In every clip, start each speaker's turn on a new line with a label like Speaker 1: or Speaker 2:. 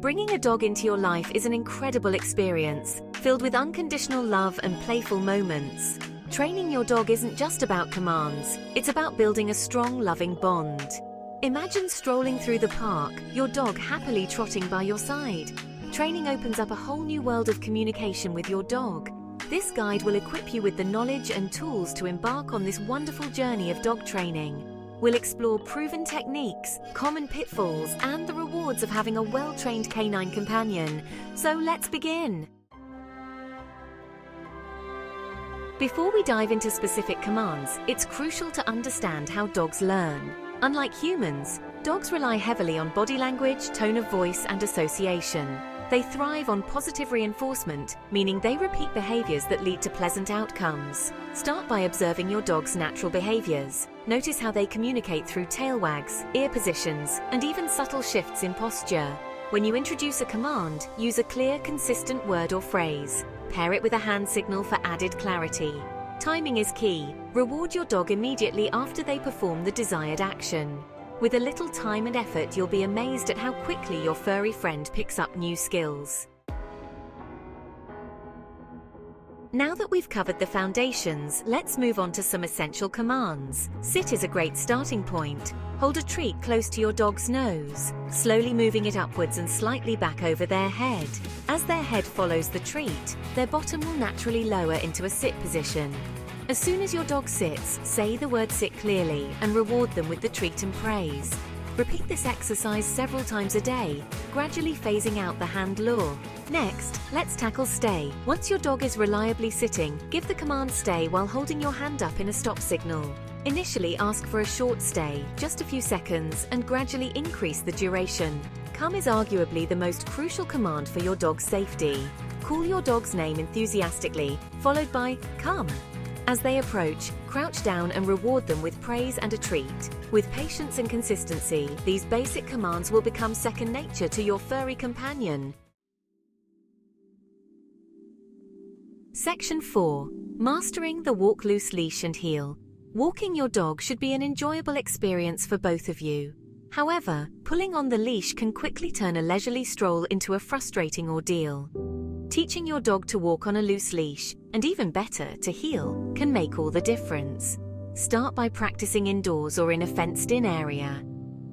Speaker 1: Bringing a dog into your life is an incredible experience, filled with unconditional love and playful moments. Training your dog isn't just about commands, it's about building a strong, loving bond. Imagine strolling through the park, your dog happily trotting by your side. Training opens up a whole new world of communication with your dog. This guide will equip you with the knowledge and tools to embark on this wonderful journey of dog training. We'll explore proven techniques, common pitfalls, and the rewards of having a well-trained canine companion. So let's begin! Before we dive into specific commands, it's crucial to understand how dogs learn. Unlike humans, dogs rely heavily on body language, tone of voice, and association. They thrive on positive reinforcement, meaning they repeat behaviors that lead to pleasant outcomes. Start by observing your dog's natural behaviors. Notice how they communicate through tail wags, ear positions, and even subtle shifts in posture. When you introduce a command, use a clear, consistent word or phrase. Pair it with a hand signal for added clarity. Timing is key. Reward your dog immediately after they perform the desired action. With a little time and effort, you'll be amazed at how quickly your furry friend picks up new skills. Now that we've covered the foundations, let's move on to some essential commands. Sit is a great starting point. Hold a treat close to your dog's nose, slowly moving it upwards and slightly back over their head. As their head follows the treat, their bottom will naturally lower into a sit position. As soon as your dog sits, say the word sit clearly and reward them with the treat and praise. Repeat this exercise several times a day, gradually phasing out the hand lure. Next, let's tackle stay. Once your dog is reliably sitting, give the command stay while holding your hand up in a stop signal. Initially ask for a short stay, just a few seconds, and gradually increase the duration. Come is arguably the most crucial command for your dog's safety. Call your dog's name enthusiastically, followed by come. As they approach, crouch down and reward them with praise and a treat. With patience and consistency, these basic commands will become second nature to your furry companion. Section 4. Mastering the walk, loose, leash and heel. Walking your dog should be an enjoyable experience for both of you. However, pulling on the leash can quickly turn a leisurely stroll into a frustrating ordeal. Teaching your dog to walk on a loose leash, and even better, to heel, can make all the difference. Start by practicing indoors or in a fenced-in area.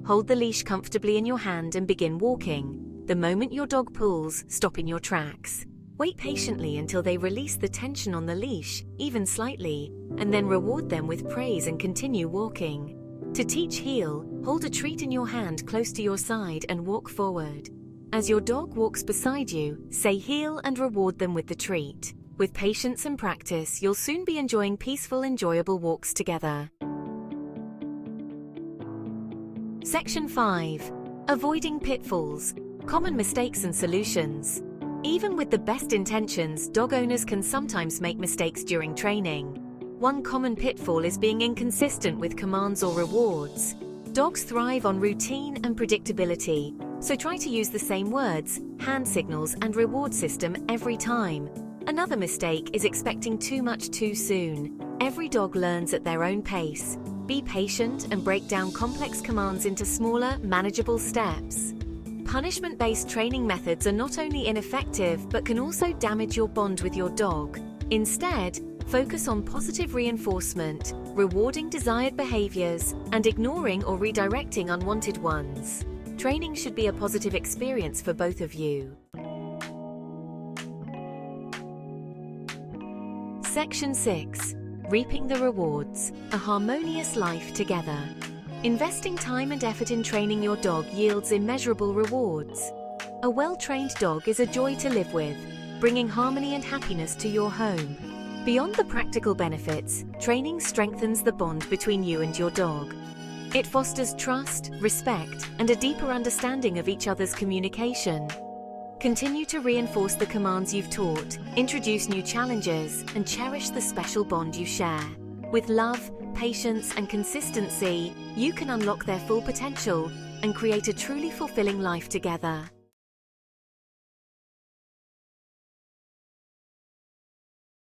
Speaker 1: Hold the leash comfortably in your hand and begin walking. The moment your dog pulls, stop in your tracks. Wait patiently until they release the tension on the leash, even slightly, and then reward them with praise and continue walking. To teach heel, hold a treat in your hand close to your side and walk forward. As your dog walks beside you, say heel and reward them with the treat. With patience and practice, you'll soon be enjoying peaceful, enjoyable walks together. Section 5. Avoiding pitfalls. Common mistakes and solutions. Even with the best intentions, dog owners can sometimes make mistakes during training. One common pitfall is being inconsistent with commands or rewards. Dogs thrive on routine and predictability, so try to use the same words, hand signals, and reward system every time. Another mistake is expecting too much too soon. Every dog learns at their own pace. Be patient and break down complex commands into smaller, manageable steps. Punishment-based training methods are not only ineffective, but can also damage your bond with your dog. Instead, focus on positive reinforcement, rewarding desired behaviors, and ignoring or redirecting unwanted ones. Training should be a positive experience for both of you. Section 6. Reaping the rewards. A harmonious life together. Investing time and effort in training your dog yields immeasurable rewards. A well-trained dog is a joy to live with, bringing harmony and happiness to your home. Beyond the practical benefits, training strengthens the bond between you and your dog. It fosters trust, respect, and a deeper understanding of each other's communication. Continue to reinforce the commands you've taught, introduce new challenges, and cherish the special bond you share. With love, patience, and consistency, you can unlock their full potential and create a truly fulfilling life together.